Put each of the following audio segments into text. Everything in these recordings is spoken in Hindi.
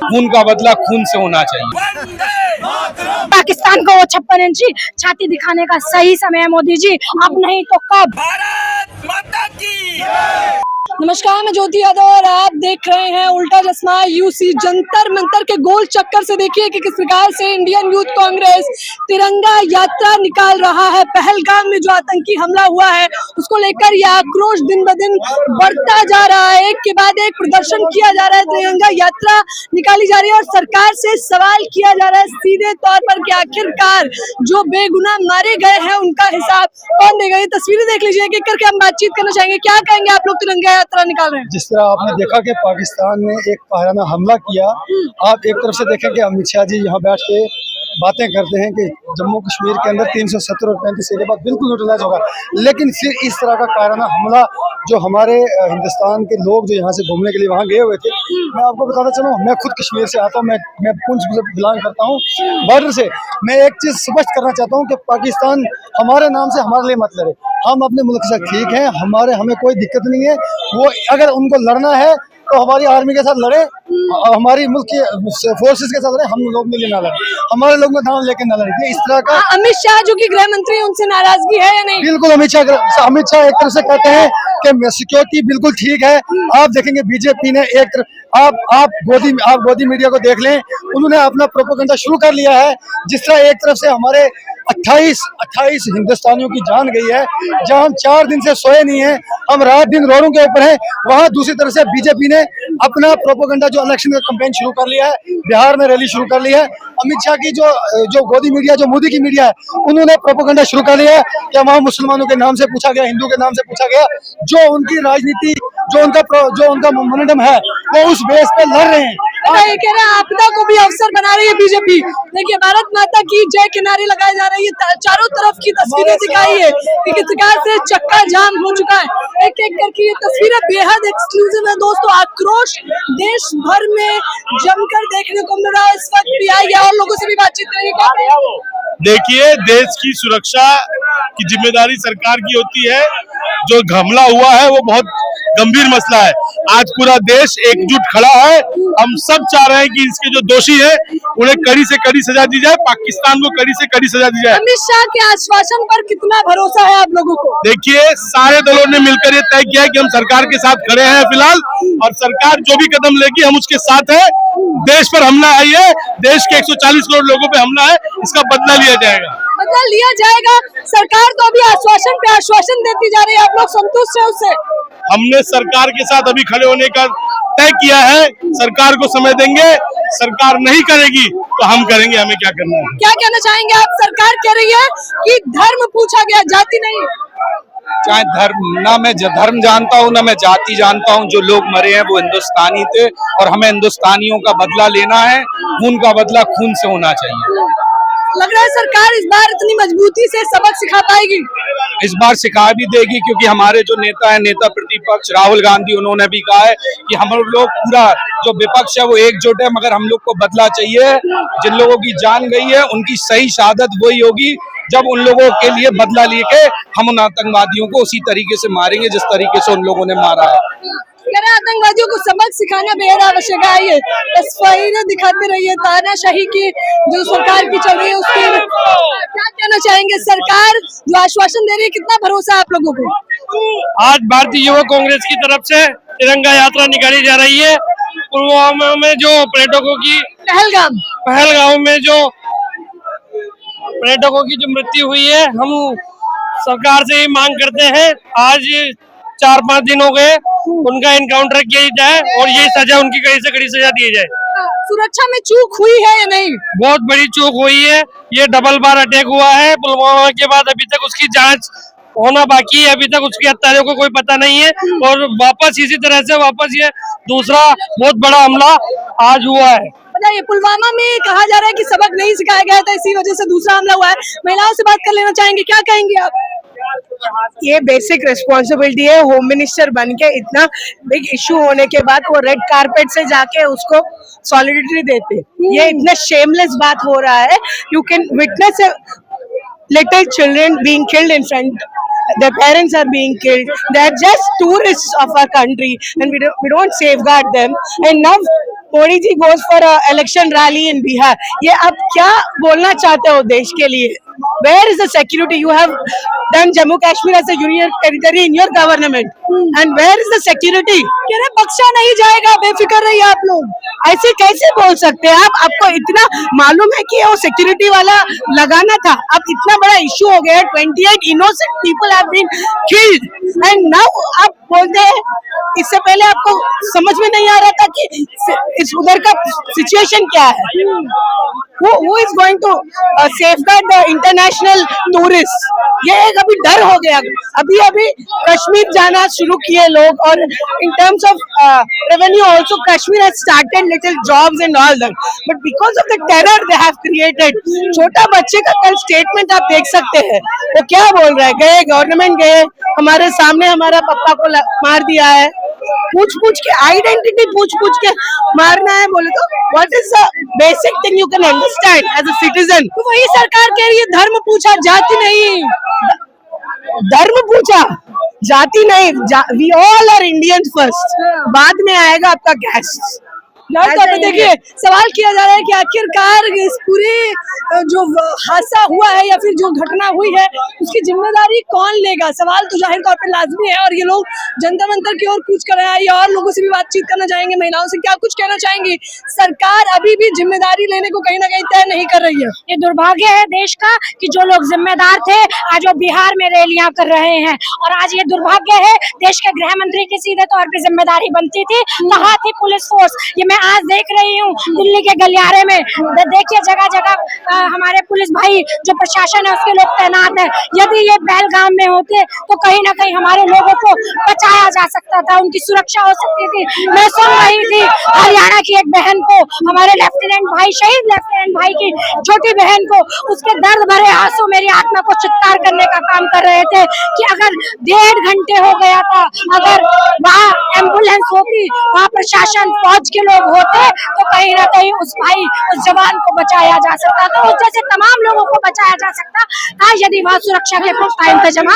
खून का बदला खून से होना चाहिए। पाकिस्तान को वो 56 इंची छाती दिखाने का सही समय है मोदी जी, अब नहीं तो कब। भारत माता की। नमस्कार, मैं ज्योति यादव और आप देख रहे हैं उल्टा चश्मा यूसी। जंतर मंतर के गोल चक्कर से देखिए कि किस प्रकार से इंडियन यूथ कांग्रेस तिरंगा यात्रा निकाल रहा है। पहलगाम में जो आतंकी हमला हुआ है उसको लेकर यह आक्रोश दिन ब दिन बढ़ता जा रहा है। एक के बाद एक प्रदर्शन किया जा रहा है, तिरंगा यात्रा निकाली जा रही है और सरकार से सवाल किया जा रहा है सीधे तौर पर कि आखिरकार जो बेगुनाह मारे गए हैं उनका हिसाब कौन देगा। ये तस्वीरें देख लीजिए, एक करके हम बातचीत करना चाहेंगे। क्या कहेंगे आप लोग तिरंगा यात्रा निकाल रहे हैं? जिस तरह आपने देखा कि पाकिस्तान ने एक पहराना हमला किया, आप एक तरफ से देखें कि अमित शाह जी यहाँ बैठ के बातें करते हैं कि जम्मू कश्मीर के अंदर 370 और 35 के बाद बिल्कुल न्यूट्रलाइज होगा, लेकिन फिर इस तरह का कायराना हमला जो हमारे हिंदुस्तान के लोग जो यहाँ से घूमने के लिए वहाँ गए हुए थे, मैं आपको बताना चलूँ, मैं खुद कश्मीर से आता हूँ, मैं पुंछ से बिलोंग करता हूँ, बॉर्डर से। मैं एक चीज़ स्पष्ट करना चाहता हूँ कि पाकिस्तान हमारे नाम से हमारे लिए मत लड़े, हम अपने मुल्क से ठीक हैं, हमें कोई दिक्कत नहीं है। वो अगर उनको लड़ना है तो हमारी आर्मी के साथ लड़े, हमारी मुल्क की फोर्सेस के साथ लड़े, हम लोग मिले ना लड़े, हमारे लोग में दांव लेके ना लड़े। इस तरह का अमित शाह जो कि गृह मंत्री है उनसे नाराजगी है या नहीं? बिल्कुल, अमित शाह एक तरफ से कहते हैं कि सिक्योरिटी बिल्कुल ठीक है। आप देखेंगे बीजेपी ने एक तरफ आप गोदी मीडिया को देख लें, उन्होंने अपना प्रोपेगेंडा शुरू कर लिया है। जिस तरह एक तरफ से हमारे 28 हिंदुस्तानियों की जान गई है, जहां हम 4 दिन से सोए नहीं हैं, हम रात दिन रोडों के ऊपर हैं, वहां दूसरी तरफ से बीजेपी ने अपना प्रोपेगेंडा जो इलेक्शन का कैंपेन शुरू कर लिया है, बिहार में रैली शुरू कर ली है। अमित शाह की जो गोदी मीडिया, जो मोदी की मीडिया है, उन्होंने प्रोपेगेंडा शुरू कर लिया है कि वहां मुसलमानों के नाम से पूछा गया, हिंदू के नाम से पूछा गया। जो उनकी राजनीति, जो उनका मोमेंटम है, वो उस बेस पे लड़ रहे हैं। ये कह रहे हैं आपदा को भी अवसर बना रही है बीजेपी। देखिए, भारत माता की जय किनारे लगाए जा रही है, चारों तरफ की तस्वीरें दिखाई है कि किस प्रकार से चक्का जाम हो चुका है। एक एक करके ये तस्वीरें बेहद एक्सक्लूसिव है दोस्तों। आक्रोश देश भर में जमकर देखने को मिल रहा है इस वक्त। भी आइए और लोगों से भी बातचीत करेंगे। देखिए, देश की सुरक्षा की जिम्मेदारी सरकार की होती है। जो हमला हुआ है वो बहुत गंभीर मसला है। आज पूरा देश एकजुट खड़ा है। हम सब चाह रहे हैं कि इसके जो दोषी है उन्हें कड़ी से कड़ी सजा दी जाए, पाकिस्तान को कड़ी से कड़ी सजा दी जाए। अमित शाह के आश्वासन पर कितना भरोसा है आप लोगों को? देखिए, सारे दलों ने मिलकर ये तय किया है कि हम सरकार के साथ खड़े हैं फिलहाल, और सरकार जो भी कदम लेगी हम उसके साथ है। देश पर हमला है, ये देश के 140 करोड़ लोगों पे हमला है, इसका बदला लिया जाएगा। बदला लिया जाएगा। सरकार तो अभी आश्वासन पे आश्वासन देती जा रही है, आप लोग संतुष्ट हैं उससे? हमने सरकार के साथ अभी खड़े होने का तय किया है। सरकार को समय देंगे, सरकार नहीं करेगी तो हम करेंगे, हमें क्या करना है। क्या कहना चाहेंगे आप? सरकार कह रही है कि धर्म पूछा गया, जाति नहीं। चाहे धर्म, ना मैं धर्म जानता हूँ ना मैं जाति जानता हूँ। जो लोग मरे हैं वो हिंदुस्तानी थे और हमें हिंदुस्तानियों का बदला लेना है। खून का बदला खून से होना चाहिए। लग रहा है सरकार इस बार इतनी मजबूती से सबक सिखा पाएगी। इस बार सिखा भी देगी, क्योंकि हमारे जो नेता है, नेता प्रतिपक्ष राहुल गांधी, उन्होंने भी कहा है कि हम लोग पूरा जो विपक्ष है वो एकजुट है, मगर हम लोग को बदला चाहिए। जिन लोगों की जान गई है उनकी सही शहादत वही होगी जब उन लोगों के लिए बदला लेके हम उन आतंकवादियों को उसी तरीके से मारेंगे जिस तरीके से उन लोगों ने मारा है। आतंकवादियों को सबक सिखाना बेहद आवश्यक है। ये तस्वीरें दिखाते रहिए तानाशाही की जो सरकार की चल रही है उसकी। क्या कहना चाहेंगे? सरकार जो आश्वासन दे रही है, कितना भरोसा है आप लोगों को? आज भारतीय युवा कांग्रेस की तरफ से तिरंगा यात्रा निकाली जा रही है। पुलवामा में जो पर्यटकों की पहलगाम में जो पर्यटकों की जो मृत्यु हुई है, हम सरकार से ही मांग करते हैं आज 4-5 दिन हो गए उनका एनकाउंटर किया जाए और ये सजा, उनकी कड़ी से कड़ी सजा दी जाए। सुरक्षा में चूक हुई है या नहीं? बहुत बड़ी चूक हुई है। ये डबल बार अटैक हुआ है पुलवामा के बाद। अभी तक उसकी जांच होना बाकी है, अभी तक उसके हत्यारों को कोई पता नहीं है, और वापस इसी तरह से वापस ये दूसरा बहुत बड़ा हमला आज हुआ है। बताइए, पुलवामा में कहा जा रहा है कि सबक नहीं सिखाया गया था, इसी वजह से दूसरा हमला हुआ है। महिलाओं से बात कर लेना चाहेंगे, क्या कहेंगे आप? ये बेसिक रिस्पॉन्सिबिलिटी है होम मिनिस्टर बन के, इतना बिग इशू होने के बाद वो रेड कारपेट से जाके उसको सॉलिडिटी देते। ये इतना शेमलेस बात हो रहा है। You can witness little children being killed in front their parents are being killed. They're just tourists of our country, and we don't safeguard them. And now Modi ji goes for a election rally in Bihar. ये आप क्या बोलना चाहते हो देश के लिए? Where is the security? You have done Jammu Kashmir as a union territory in your government, and where is the security? कह रहे बख्शा नहीं जाएगा, बेफिक्र रहिए आप लोग। ऐसे कैसे बोल सकते हैं आप? आपको इतना मालूम है कि वो सिक्योरिटी वाला लगाना था? अब इतना बड़ा इशू हो गया, 28 innocent people have been killed, and now आप बोलते हैं इससे पहले आपको समझ में नहीं आ रहा था कि इस उधर का सिचुएशन क्या है? Who is going to safeguard the international tourists? ये एक अभी डर हो गया। अभी कश्मीर जाना शुरू किए लोग, और in terms of revenue also Kashmir has started little jobs and all that, but because of the terror they have created। छोटा बच्चे का कल स्टेटमेंट आप देख सकते हैं, वो क्या बोल रहा है? गए गवर्नमेंट गए, हमारे सामने हमारा पापा को मार दिया है, पूछ के आइडेंटिटी पूछ के मारना है बोले तो what is the basic thing you can understand as a citizen? तो वही सरकार कह रही है धर्म पूछा जाति नहीं। धर्म पूछा जाति नहीं, we all are Indians first, बाद में आएगा आपका कैस्ट। तो देखिए सवाल किया जा रहा है कि आखिरकार इस पूरे जो हादसा हुआ है या फिर जो घटना हुई है उसकी जिम्मेदारी कौन लेगा? सवाल तो जाहिर तौर पे लाजमी है, और ये लोग जंतर मंतर की ओर कूच कर रहे हैं। ये और लोगों से भी बातचीत करना चाहेंगे, महिलाओं से क्या कुछ कहना चाहेंगी? सरकार अभी भी जिम्मेदारी लेने को कहीं ना कहीं तय नहीं कर रही है। ये दुर्भाग्य है देश का कि जो लोग जिम्मेदार थे आज वो बिहार में रैलियां कर रहे हैं, और आज ये दुर्भाग्य है देश के गृह मंत्री की सीधे तौर पे जिम्मेदारी बनती थी, कहाँ थी पुलिस फोर्स? ये मैं आज देख रही हूँ दिल्ली के गलियारे में, देखिए जगह जगह हमारे पुलिस भाई जो प्रशासन है उसके लोग तैनात है। यदि ये पहलगाम में होते तो कहीं ना कहीं हमारे लोगों को बचाया जा सकता था, उनकी सुरक्षा हो सकती थी। मैं सुन रही थी हरियाणा की एक बहन को, हमारे लेफ्टिनेंट भाई, शहीद लेफ्टिनेंट भाई की छोटी बहन को, उसके दर्द भरे आंसू मेरी आत्मा को चित्कार करने का काम कर रहे थे कि अगर 1.5 घंटे हो गया था, अगर वहाँ एम्बुलेंस होती, वहाँ प्रशासन फौज के लोग होते, तो कहीं ना कहीं उस भाई, उस जवान को बचाया जा सकता था, उस जैसे तमाम लोगों को बचाया जा सकता था यदि वहाँ सुरक्षा के पुख्ता इंतजाम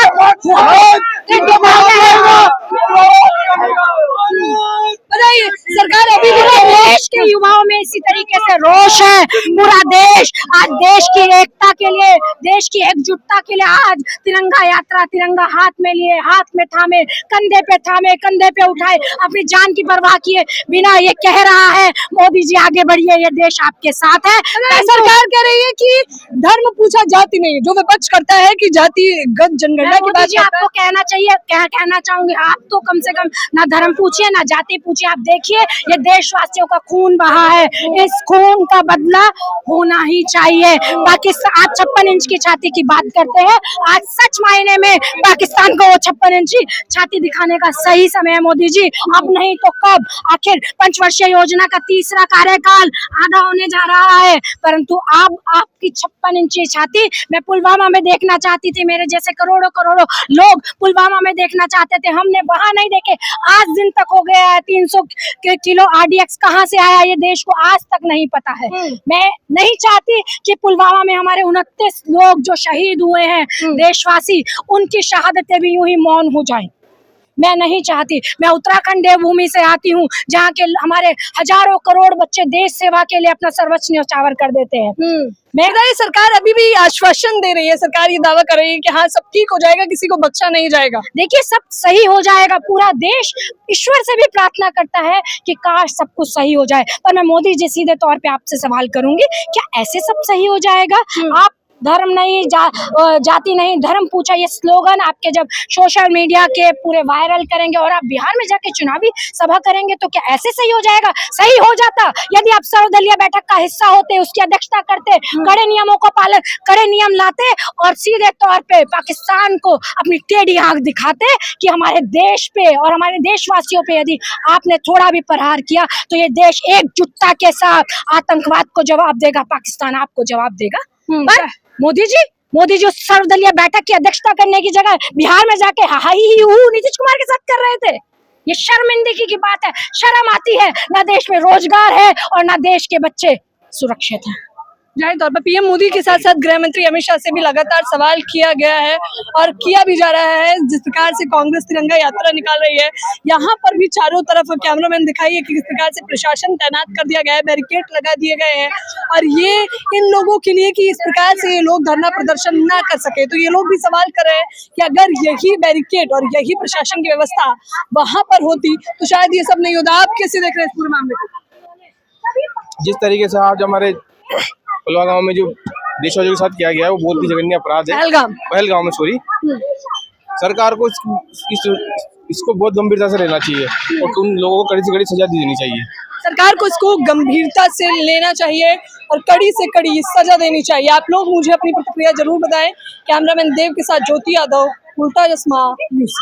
बताइए सरकार अभी पूरे देश के युवाओं में इसी तरीके से रोष है। पूरा देश आज देश की एकता के लिए, देश की एकजुटता के लिए आज तिरंगा यात्रा, तिरंगा हाथ में लिए, हाथ में थामे, कंधे पे उठाए, अपनी जान की परवाह किए बिना ये कह रहा है मोदी जी आगे बढ़िए, ये देश आपके साथ है। सरकार कह रही है कि धर्म पूछा जाति नहीं, जो विपक्ष करता है कि जातिगत जनगणना की बात आपको कहना चाहिए, कहना चाहूंगी आप तो कम से कम ना धर्म पूछिए ना जाति पूछिए। आप देखिए ये देशवासियों का खून बहा है, इस खून का बदला होना ही चाहिए। पाकिस्तान आज 56 इंच की छाती की बात करते हैं, आज सच मायने में पाकिस्तान को वो 56 इंची छाती दिखाने का सही समय है मोदी जी, अब नहीं तो कब? आखिर पंचवर्षीय योजना का तीसरा कार्यकाल आधा होने जा रहा है, परंतु अब आपकी 56 इंची छाती मैं पुलवामा में देखना चाहती थी, मेरे जैसे करोड़ों लोग पुलवामा में देखना चाहते थे, हमने वहां नहीं देखे। आज दिन तक हो गया है, 300 किलो RDX कहाँ से आया ये देश को आज तक नहीं पता है। मैं नहीं चाहती कि पुलवामा में हमारे 29 लोग जो शहीद हुए हैं देशवासी, उनकी शहादतें भी यूं ही मौन हो जाएं। मैं नहीं चाहती। मैं उत्तराखंड देवभूमि से आती हूँ जहाँ के हमारे हजारों करोड़ बच्चे देश सेवा के लिए अपना सर्वोच्च न्यौछावर कर देते हैं। मेरा ये सरकार अभी भी आश्वासन दे रही है, सरकार ये दावा कर रही है कि हाँ सब ठीक हो जाएगा, किसी को बख्शा नहीं जाएगा। देखिए सब सही हो जाएगा, पूरा देश ईश्वर से भी प्रार्थना करता है कि काश सब कुछ सही हो जाए। पर मैं मोदी जी सीधे तौर पे आपसे सवाल करूंगी, क्या ऐसे सब सही हो जाएगा? आप धर्म नहीं जाति नहीं धर्म पूछा ये स्लोगन आपके जब सोशल मीडिया के पूरे वायरल करेंगे और आप बिहार में जाके चुनावी सभा करेंगे तो क्या ऐसे सही हो जाएगा? सही हो जाता यदि आप सर्वदलीय बैठक का हिस्सा होते, उसकी अध्यक्षता करते, कड़े नियमों को पालन, कड़े नियम लाते और सीधे तौर पे पाकिस्तान को अपनी टेढ़ी आंख दिखाते कि हमारे देश पे और हमारे देशवासियों पे यदि आपने थोड़ा भी प्रहार किया तो ये देश एकजुटता के साथ आतंकवाद को जवाब देगा, पाकिस्तान आपको जवाब देगा। पर मोदी जी उस सर्वदलीय बैठक की अध्यक्षता करने की जगह बिहार में जाके नीतीश कुमार के साथ कर रहे थे। ये शर्मिंदगी की बात है, शर्म आती है। ना देश में रोजगार है और ना देश के बच्चे सुरक्षित हैं। जाहिर तौर पर पीएम मोदी के साथ साथ गृह मंत्री अमित शाह से भी लगातार सवाल किया गया है और किया भी जा रहा है। जिस प्रकार से कांग्रेस तिरंगा यात्रा निकाल रही है, यहाँ पर भी चारों तरफ कैमरामैन दिखाइए कि किस प्रकार से प्रशासन तैनात कर दिया गया है, बैरिकेड लगा दिए गए हैं और ये इन लोगों के लिए कि इस प्रकार से ये लोग धरना प्रदर्शन ना कर सके। तो ये लोग भी सवाल कर रहे हैं कि अगर यही बैरिकेड और यही प्रशासन की व्यवस्था वहां पर होती तो शायद ये सब नहीं होता। आप कैसे देख रहे हैं इस पूरे मामले को? जिस तरीके से आज हमारे पुलवामा में जो देशवासियों के साथ किया गया है वो बहुत ही जघन्य अपराध है। पहलगाम में सॉरी, सरकार को इसको बहुत गंभीरता से लेना चाहिए और उन लोगों को कड़ी से कड़ी सजा दी देनी चाहिए। सरकार को इसको गंभीरता से लेना चाहिए और कड़ी से कड़ी सजा देनी चाहिए। आप लोग मुझे अपनी प्रतिक्रिया जरूर बताएं। कैमरामैन देव के साथ ज्योति यादव, उल्टा चश्मा न्यूज़।